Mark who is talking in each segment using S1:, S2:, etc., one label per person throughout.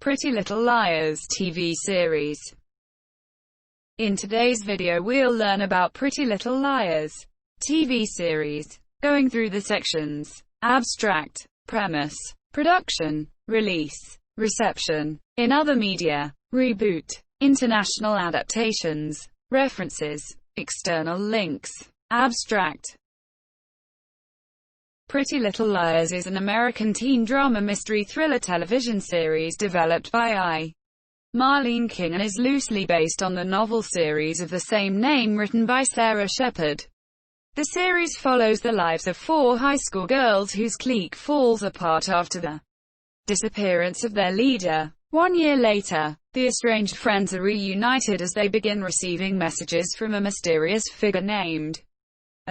S1: Pretty Little Liars TV series. In today's video we'll learn about Pretty Little Liars TV series, going through the sections: abstract, premise, production, release, reception, in other media, reboot, international adaptations, references, external links. Abstract. Pretty Little Liars is an American teen drama mystery thriller television series developed by Marlene King and is loosely based on the novel series of the same name written by Sarah Shepard. The series follows the lives of four high school girls whose clique falls apart after the disappearance of their leader. 1 year later, the estranged friends are reunited as they begin receiving messages from a mysterious figure named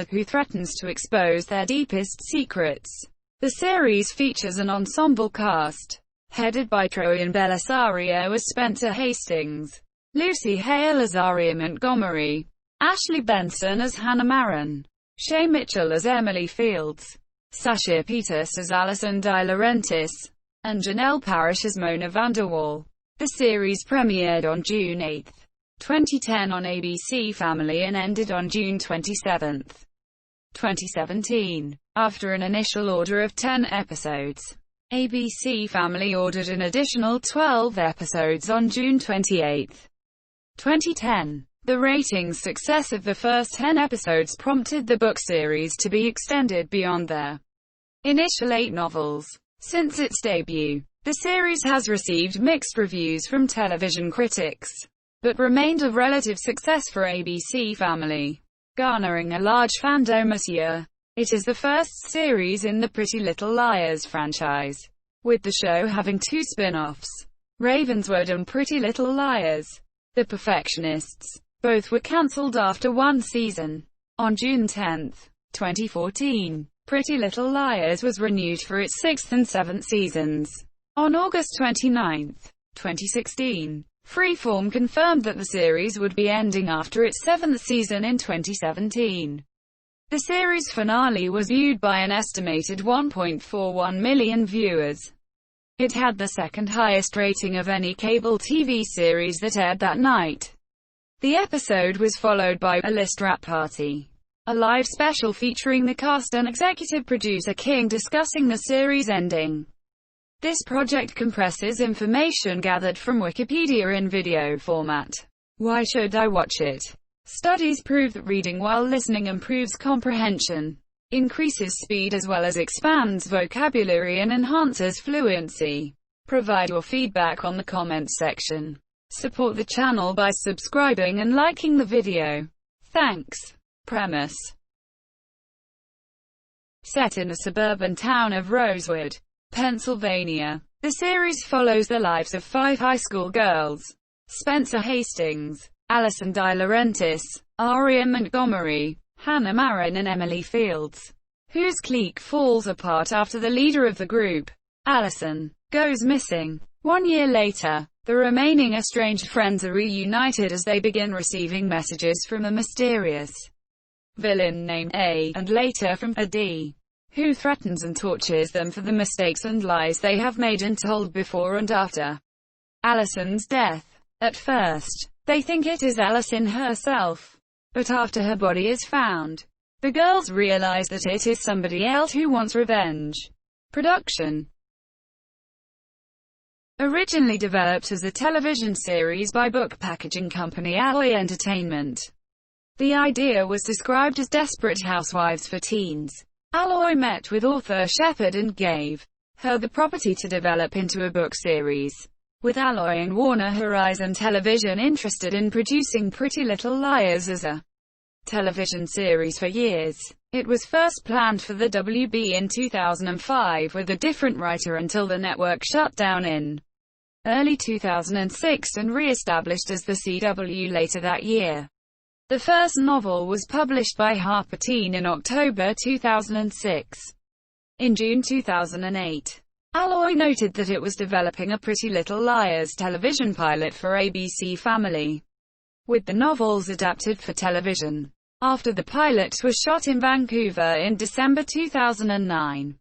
S1: who threatens to expose their deepest secrets. The series features an ensemble cast, headed by Troian Bellisario as Spencer Hastings, Lucy Hale as Aria Montgomery, Ashley Benson as Hannah Marin, Shay Mitchell as Emily Fields, Sashir Peters as Alison De Laurentiis, and Janelle Parrish as Mona Vanderwall. The series premiered on June 8, 2010 on ABC Family and ended on June 27, 2017. After an initial order of 10 episodes, ABC Family ordered an additional 12 episodes on June 28, 2010. The ratings success of the first 10 episodes prompted the book series to be extended beyond their initial 8 novels. Since its debut, the series has received mixed reviews from television critics, but remained a relative success for ABC Family, garnering a large fandom this year. It is the first series in the Pretty Little Liars franchise, with the show having 2 spin-offs, Ravenswood and Pretty Little Liars: The Perfectionists. Both were cancelled after 1 season. On June 10, 2014, Pretty Little Liars was renewed for its 6th and 7th seasons. On August 29, 2016, Freeform confirmed that the series would be ending after its 7th season in 2017. The series finale was viewed by an estimated 1.41 million viewers. It had the second highest rating of any cable TV series that aired that night. The episode was followed by A List Wrap Party, a live special featuring the cast and executive producer King discussing the series ending. This project compresses information gathered from Wikipedia in video format. Why should I watch it? Studies prove that reading while listening improves comprehension, increases speed as well as expands vocabulary and enhances fluency. Provide your feedback on the comments section. Support the channel by subscribing and liking the video. Thanks. Premise. Set in the suburban town of Rosewood, Pennsylvania, the series follows the lives of 5 high school girls: Spencer Hastings, Alison De Laurentiis, Aria Montgomery, Hannah Marin and Emily Fields, whose clique falls apart after the leader of the group, Alison, goes missing. 1 year later, the remaining estranged friends are reunited as they begin receiving messages from a mysterious villain named A, and later from a D, who threatens and tortures them for the mistakes and lies they have made and told before and after Alison's death. At first, they think it is Alison herself, but after her body is found, the girls realize that it is somebody else who wants revenge. Production. Originally developed as a television series by book packaging company Alloy Entertainment, the idea was described as Desperate Housewives for teens. Alloy met with author Shepard and gave her the property to develop into a book series, with Alloy and Warner Horizon Television interested in producing Pretty Little Liars as a television series for years. It was first planned for the WB in 2005 with a different writer until the network shut down in early 2006 and re-established as the CW later that year. The first novel was published by Harper Teen in October 2006. In June 2008, Alloy noted that it was developing a Pretty Little Liars television pilot for ABC Family, with the novels adapted for television. After the pilot was shot in Vancouver in December 2009,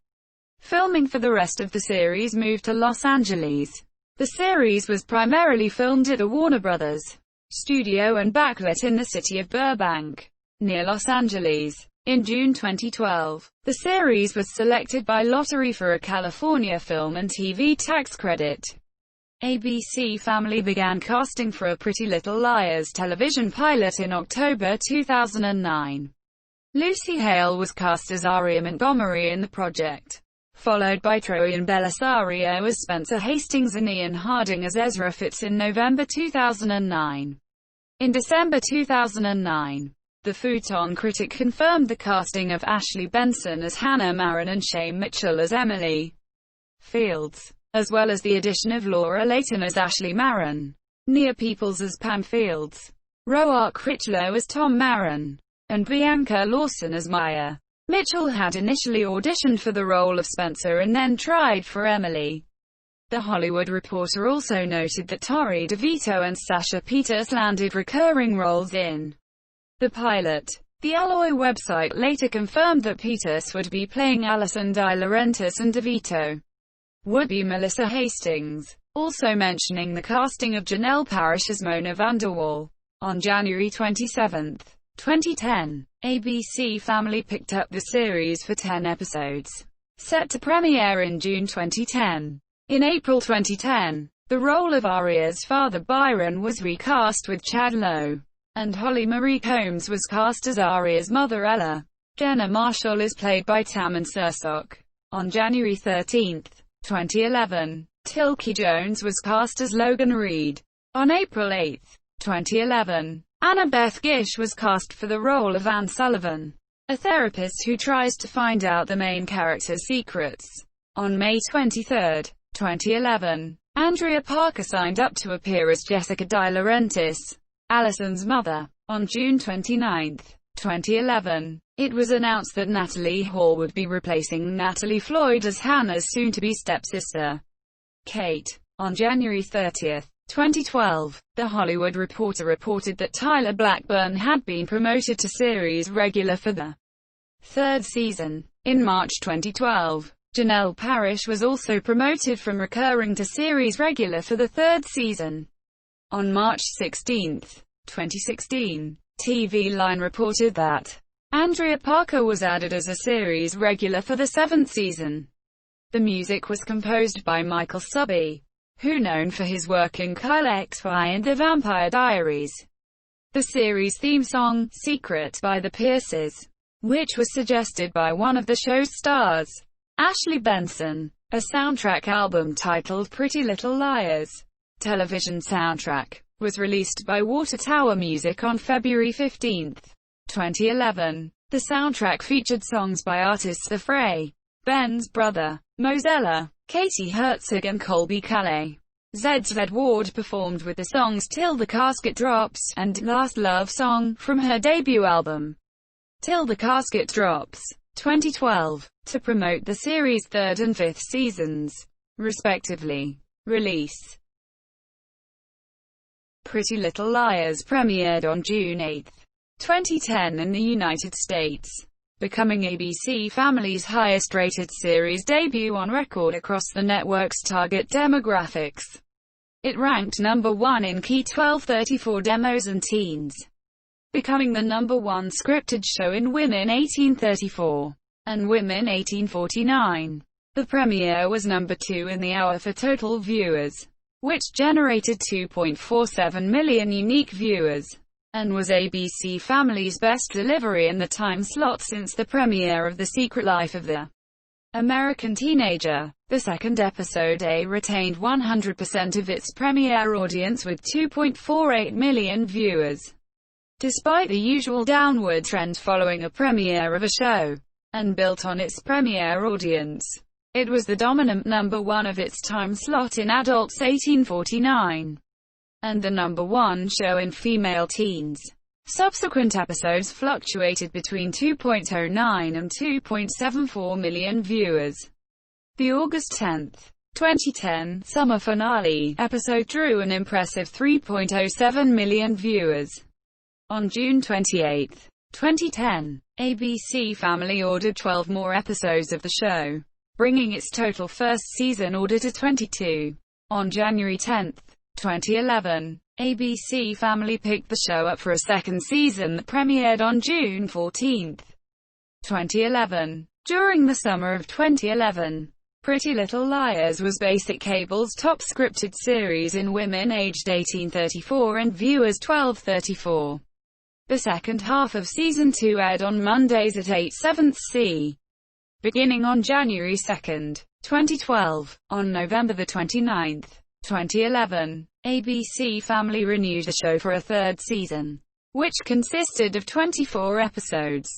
S1: filming for the rest of the series moved to Los Angeles. The series was primarily filmed at the Warner Brothers studio and backlit in the city of Burbank, near Los Angeles. In June 2012, the series was selected by lottery for a California film and TV tax credit. ABC Family began casting for a Pretty Little Liars television pilot in October 2009. Lucy Hale was cast as Aria Montgomery in the project, followed by Troian Bellisario as Spencer Hastings and Ian Harding as Ezra Fitz in November 2009. In December 2009, The Futon Critic confirmed the casting of Ashley Benson as Hannah Marin and Shane Mitchell as Emily Fields, as well as the addition of Laura Layton as Ashley Marin, Nia Peoples as Pam Fields, Roark Critchlow as Tom Marin, and Bianca Lawson as Maya. Mitchell had initially auditioned for the role of Spencer and then tried for Emily. The Hollywood Reporter also noted that Tori DeVito and Sasha Peters landed recurring roles in the pilot. The Alloy website later confirmed that Peters would be playing Alison De Laurentiis and DeVito would be Melissa Hastings, also mentioning the casting of Janelle Parrish as Mona Vanderwall. On January 27, 2010, ABC Family picked up the series for 10 episodes, set to premiere in June 2010. In April 2010, the role of Aria's father Byron was recast with Chad Lowe, and Holly Marie Combs was cast as Aria's mother Ella. Jenna Marshall is played by Tammin Sursok. On January 13, 2011, Tilky Jones was cast as Logan Reed. On April 8, 2011, Annabeth Gish was cast for the role of Anne Sullivan, a therapist who tries to find out the main character's secrets. On May 23, 2011, Andrea Parker signed up to appear as Jessica De Laurentiis, Allison's mother. On June 29, 2011, it was announced that Natalie Hall would be replacing Natalie Floyd as Hannah's soon-to-be stepsister, Kate. On January 30, 2012, The Hollywood Reporter reported that Tyler Blackburn had been promoted to series regular for the third season. In March 2012, Janelle Parrish was also promoted from recurring to series regular for the third season. On March 16, 2016, TV Line reported that Andrea Parker was added as a series regular for the seventh season. The music was composed by Michael Subby, who known for his work in Kyle XY and The Vampire Diaries. The series theme song, Secret by the Pierces, which was suggested by one of the show's stars, Ashley Benson. A soundtrack album titled Pretty Little Liars, television soundtrack, was released by Water Tower Music on February 15, 2011. The soundtrack featured songs by artists The Fray, Ben's Brother, Mozella, Katie Herzog and Colby Calais. ZZ Ward performed with the songs Till the Casket Drops and Last Love Song from her debut album, Till the Casket Drops, 2012, to promote the series' third and fifth seasons, respectively. Release: Pretty Little Liars premiered on June 8, 2010 in the United States, becoming ABC Family's highest-rated series debut on record across the network's target demographics. It ranked number 1 in key 12-34 demos and teens, becoming the number 1 scripted show in women 1834 and women 1849. The premiere was number 2 in the hour for total viewers, which generated 2.47 million unique viewers, and was ABC Family's best delivery in the time slot since the premiere of The Secret Life of the American Teenager. The second episode retained 100% of its premiere audience with 2.48 million viewers. Despite the usual downward trend following a premiere of a show, and built on its premiere audience, it was the dominant number 1 of its time slot in adults 1849, and the number 1 show in female teens. Subsequent episodes fluctuated between 2.09 and 2.74 million viewers. The August 10, 2010, summer finale episode drew an impressive 3.07 million viewers. On June 28, 2010, ABC Family ordered 12 more episodes of the show, bringing its total first season order to 22. On January 10, 2011, ABC Family picked the show up for a second season that premiered on June 14, 2011. During the summer of 2011, Pretty Little Liars was basic cable's top scripted series in women aged 18-34 and viewers 12-34. The second half of Season 2 aired on Mondays at 8/7 beginning on January 2, 2012. On November 29, 2011, ABC Family renewed the show for a third season, which consisted of 24 episodes.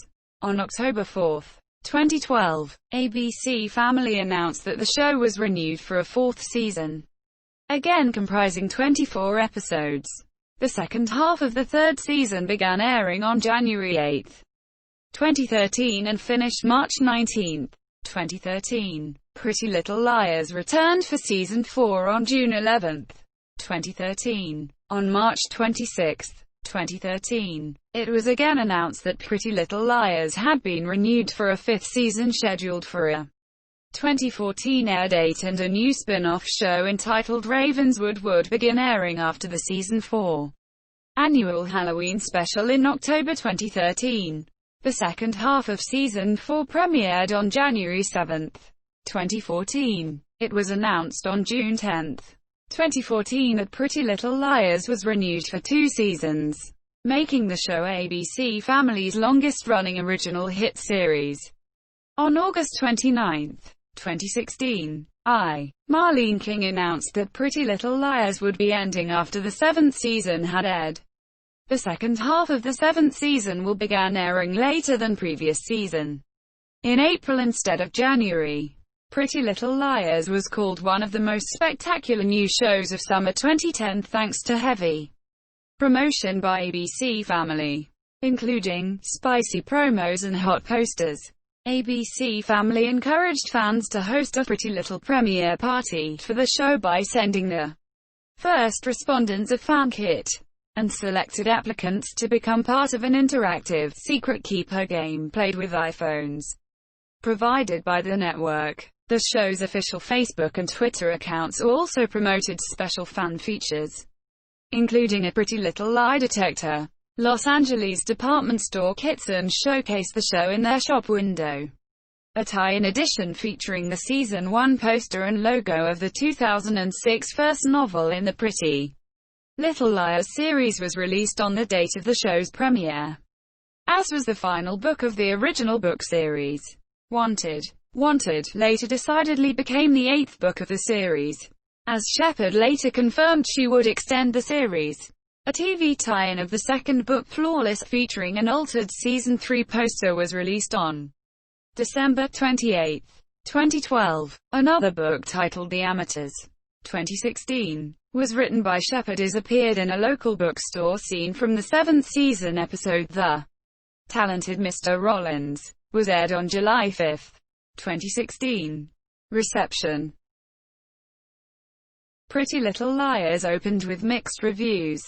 S1: On October 4, 2012, ABC Family announced that the show was renewed for a fourth season, again comprising 24 episodes. The second half of the third season began airing on January 8, 2013 and finished March 19, 2013. Pretty Little Liars returned for Season 4 on June 11, 2013. On March 26, 2013, it was again announced that Pretty Little Liars had been renewed for a fifth season scheduled for a 2014 air date, and a new spin-off show entitled Ravenswood would begin airing after the Season 4 annual Halloween special in October 2013. The second half of Season 4 premiered on January 7, 2014. It was announced on June 10, 2014 that Pretty Little Liars was renewed for 2 seasons, making the show ABC Family's longest-running original hit series. On August 29, 2016, Marlene King announced that Pretty Little Liars would be ending after the 7th season had aired. The second half of the 7th season will begin airing later than previous season, in April instead of January. Pretty Little Liars was called one of the most spectacular new shows of summer 2010 thanks to heavy promotion by ABC Family, including spicy promos and hot posters. ABC Family encouraged fans to host a Pretty Little premiere party for the show by sending the first respondents a fan kit, and selected applicants to become part of an interactive, secret keeper game played with iPhones, provided by the network. The show's official Facebook and Twitter accounts also promoted special fan features, including a Pretty Little Lie detector. Los Angeles department store Kitson showcased the show in their shop window. A tie-in edition featuring the Season 1 poster and logo of the 2006 first novel in the Pretty Little Liars series was released on the date of the show's premiere, as was the final book of the original book series. Wanted later decidedly became the 8th book of the series, as Shepard later confirmed she would extend the series. A TV tie-in of the second book, Flawless, featuring an altered Season 3 poster was released on December 28, 2012. Another book titled The Amateurs, 2016, was written by Shepard as appeared in a local bookstore scene from the 7th season episode The Talented Mr. Rollins, was aired on July 5, 2016. Reception. Pretty Little Liars opened with mixed reviews.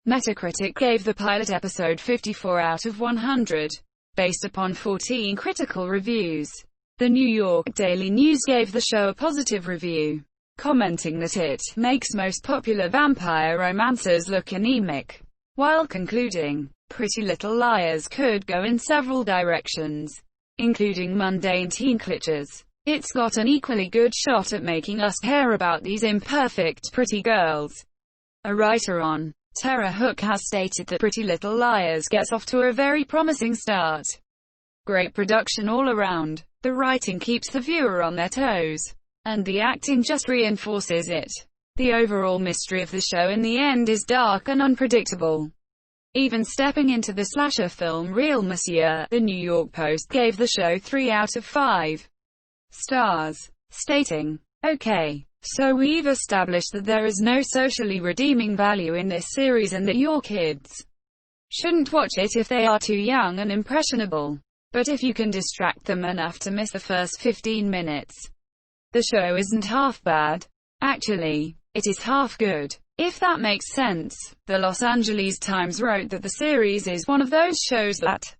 S1: Metacritic gave the pilot episode 54 out of 100, based upon 14 critical reviews. The New York Daily News gave the show a positive review, commenting that it makes most popular vampire romancers look anemic, while concluding, Pretty Little Liars could go in several directions, including mundane teen cliches. It's got an equally good shot at making us care about these imperfect pretty girls. A writer on Terra Hook has stated that Pretty Little Liars gets off to a very promising start. Great production all around, the writing keeps the viewer on their toes, and the acting just reinforces it. The overall mystery of the show in the end is dark and unpredictable, even stepping into the slasher film Real Monsieur. The New York Post gave the show 3 out of 5 stars, stating, "Okay, so we've established that there is no socially redeeming value in this series and that your kids shouldn't watch it if they are too young and impressionable. But if you can distract them enough to miss the first 15 minutes, the show isn't half bad. Actually, it is half good, if that makes sense." The Los Angeles Times wrote that the series is one of those shows that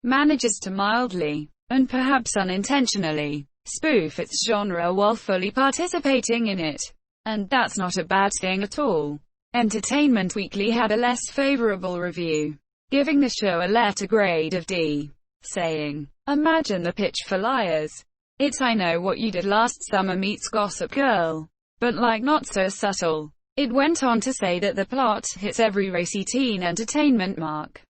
S1: manages to mildly, and perhaps unintentionally, spoof its genre while fully participating in it. And that's not a bad thing at all. Entertainment Weekly had a less favorable review, giving the show a letter grade of D, saying, "Imagine the pitch for Liars. It's I Know What You Did Last Summer meets Gossip Girl. But like not so subtle." It went on to say that the plot hits every racy teen entertainment mark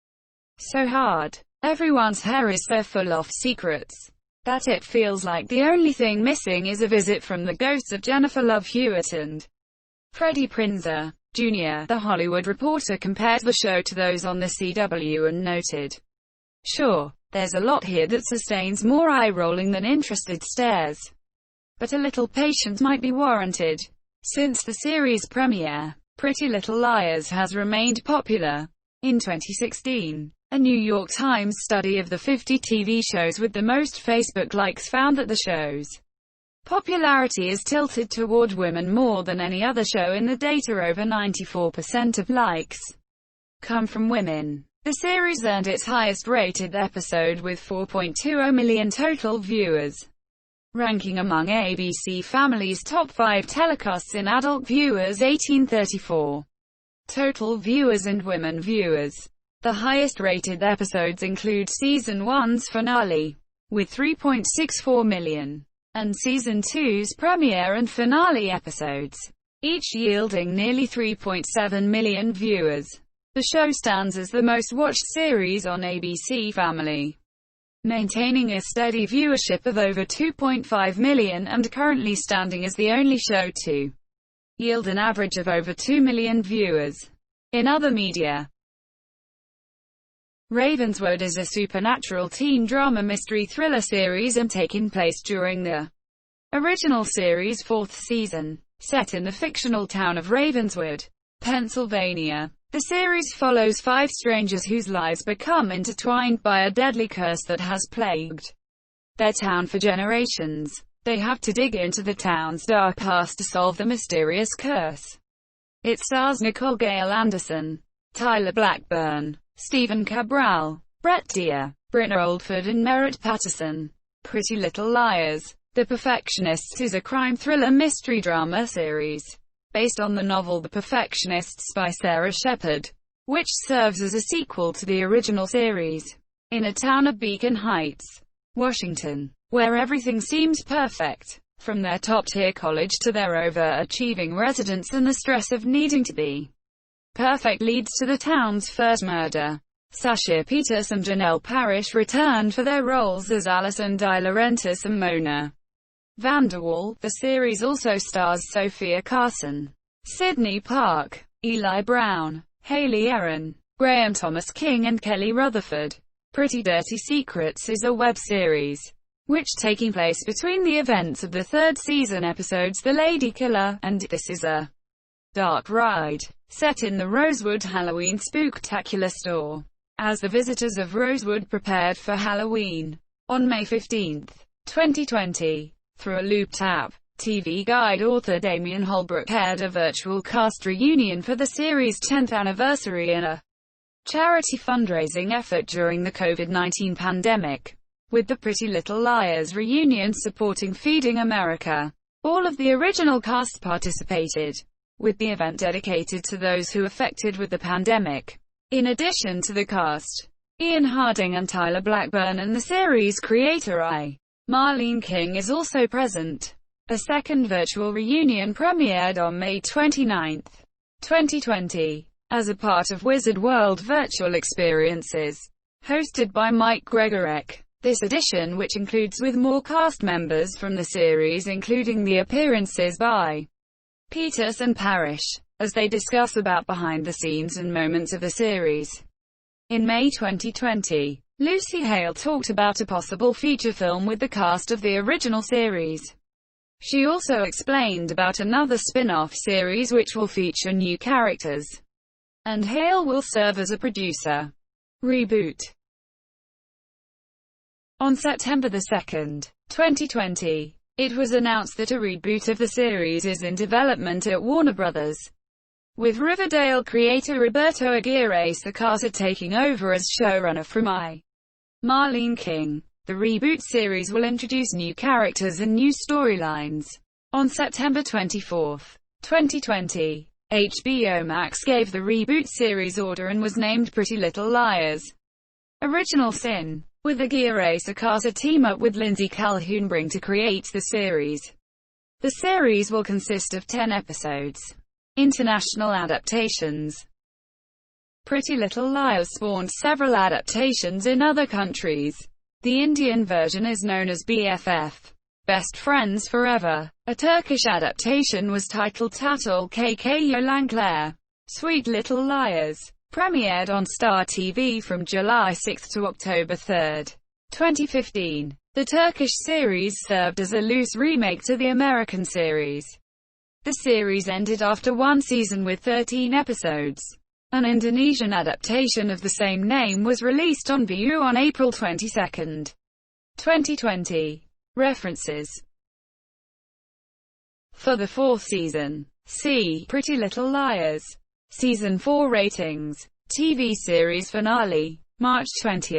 S1: so hard, everyone's hair is so full of secrets, that it feels like the only thing missing is a visit from the ghosts of Jennifer Love Hewitt and Freddie Prinze Jr. The Hollywood Reporter compared the show to those on the CW and noted, "Sure, there's a lot here that sustains more eye-rolling than interested stares. But a little patience might be warranted." Since the series premiere, Pretty Little Liars has remained popular. In 2016, a New York Times study of the 50 TV shows with the most Facebook likes found that the show's popularity is tilted toward women more than any other show in the data. Over 94% of likes come from women. The series earned its highest-rated episode with 4.20 million total viewers, ranking among ABC Family's top 5 telecasts in adult viewers 18-34, total viewers and women viewers. The highest-rated episodes include Season 1's finale, with 3.64 million, and Season 2's premiere and finale episodes, each yielding nearly 3.7 million viewers. The show stands as the most-watched series on ABC Family, maintaining a steady viewership of over 2.5 million and currently standing as the only show to yield an average of over 2 million viewers. In other media, Ravenswood is a supernatural teen drama mystery thriller series and taking place during the original series' 4th season. Set in the fictional town of Ravenswood, Pennsylvania, the series follows 5 strangers whose lives become intertwined by a deadly curse that has plagued their town for generations. They have to dig into the town's dark past to solve the mysterious curse. It stars Nicole Gale Anderson, Tyler Blackburn, Stephen Cabral, Brett Deer, Britna Oldford and Merritt Patterson. Pretty Little Liars, The Perfectionists is a crime thriller mystery drama series based on the novel The Perfectionists by Sarah Shepard, which serves as a sequel to the original series. In a town of Beacon Heights, Washington, where everything seems perfect, from their top-tier college to their overachieving residents, and the stress of needing to be perfect leads to the town's first murder. Sasha Peters and Janelle Parrish returned for their roles as Allison De Laurentiis and Mona Vanderwall. The series also stars Sophia Carson, Sydney Park, Eli Brown, Haley Aaron, Graham Thomas King and Kelly Rutherford. Pretty Dirty Secrets is a web series, which taking place between the events of the 3rd season episodes The Lady Killer and This Is a Dark Ride, set in the Rosewood Halloween Spooktacular store. As the visitors of Rosewood prepared for Halloween, on May 15, 2020, through a looped app, TV Guide author Damian Holbrook held a virtual cast reunion for the series' 10th anniversary in a charity fundraising effort during the COVID-19 pandemic, with the Pretty Little Liars reunion supporting Feeding America. All of the original cast participated, with the event dedicated to those who affected with the pandemic. In addition to the cast, Ian Harding and Tyler Blackburn and the series creator Marlene King is also present. A second virtual reunion premiered on May 29, 2020, as a part of Wizard World Virtual Experiences, hosted by Mike Gregorek. This edition, which includes with more cast members from the series, including the appearances by Peters and Parrish, as they discuss about behind the scenes and moments of the series. In May 2020, Lucy Hale talked about a possible feature film with the cast of the original series. She also explained about another spin-off series which will feature new characters, and Hale will serve as a producer. Reboot. On September 2, 2020, it was announced that a reboot of the series is in development at Warner Bros., with Riverdale creator Roberto Aguirre Sacasa taking over as showrunner from Marlene King. The reboot series will introduce new characters and new storylines. On September 24, 2020. HBO Max gave the Reboot series order and was named Pretty Little Liars. Original Sin. With Aguirre Sacasa team-up with Lindsay Calhoun bring to create the series. The series will consist of 10 episodes. International adaptations. Pretty Little Liars spawned several adaptations in other countries. The Indian version is known as BFF, Best Friends Forever. A Turkish adaptation was titled Tatal Kk Sweet Little Liars. Premiered on Star TV from July 6 to October 3, 2015. The Turkish series served as a loose remake to the American series. The series ended after one season with 13 episodes. An Indonesian adaptation of the same name was released on Viu on April 22, 2020. References. For the fourth season, see Pretty Little Liars. Season 4 ratings. TV series finale. March 20,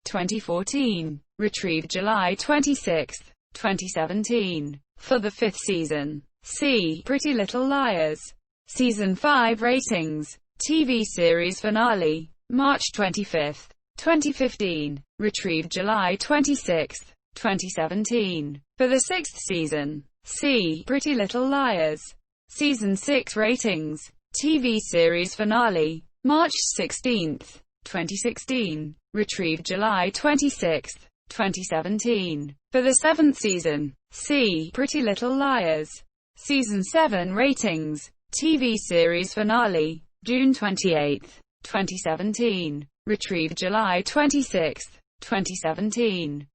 S1: 2014. Retrieved July 26, 2017. For the fifth season, see Pretty Little Liars. Season 5 ratings. TV series finale. March 25, 2015. Retrieved July 26, 2017. For the sixth season, see Pretty Little Liars. Season 6 ratings. TV series finale. March 16, 2016. Retrieved July 26, 2017. For the seventh season, see Pretty Little Liars. Season 7 ratings. TV series finale. June 28, 2017. Retrieved July 26, 2017.